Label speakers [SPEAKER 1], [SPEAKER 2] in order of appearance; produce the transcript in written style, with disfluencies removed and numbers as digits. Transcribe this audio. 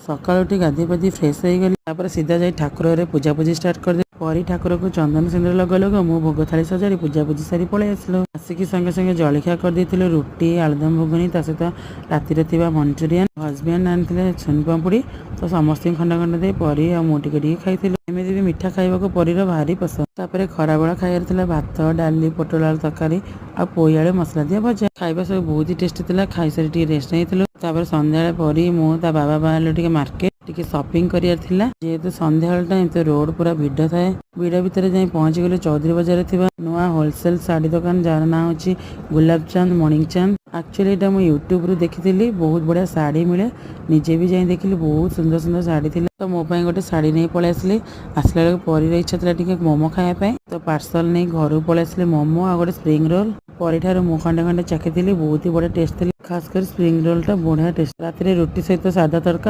[SPEAKER 1] सकाळु उठी गाधे पाधि फ्रेश हो गली सीधा जाई ठाकुर घरे पूजापूजी स्टार्ट कर दे। परी ठाकुर को चंदन सिंदूर लग लग मु भोग थाली सजाड़ी पूजापूजी सारी पलि आसलु। आसिकी संगे संगे जलखिया कर देथिलु रुटी आलुदम घुगुनी ता सहित रातिर थिबा मंचूरियन। हजबैंड आनिथिले छुनी पांपुड़ी तो समस्त खंड खंड दे परी आ मु टिके टिके खाइथिलु। एमिति भी मिठा खाइबाको परीर भारी पसंद। तापरे खरा बेला खाइबार थिला भात डाली पोटल आलू तरकारी आ पोई आलू मसला दिया भजा। खाइबा सब बहुत ही टेस्टी थिला। खाइ सारी टिके रेस्ट नेइथिलु। तापर संध्या परी मु ता बाबा बाहरलु टिके मार्केट टिके शॉपिंग करियार थिला। जेहेतु संध्या टाइम तो रोड पूरा भिड़ थाए। भिड़ भितर जाई पहुंची गले चौधरी बाजार थिबा नुआ होलसेल साड़ी दुकान जार ना होची गुलाब चांद मणिक चांद। एक्चुअली एटा मु यूट्यूब रु देखिथिली बहुत बढ़िया साड़ी मिले। निजे भी जाई देखिली बहुत सुंदर सुंदर साड़ी थिला। तो मो पई गोटे साड़ी नै पळे आसली। आसला बेलक परीर इच्छा थिला टिके मोमो खाया पई तो पार्सल नै घर पळे आसली मोमो आ गोटे स्प्रिंग रोल। परी ठार मु खंडे खंडे चाखिथिली बहुत ही बढ़िया टेस्ट थिला। खास कर स्प्रिंग रोल टा बढ़िया टेस्ट। रातिर रुटी सहित सादा तड़का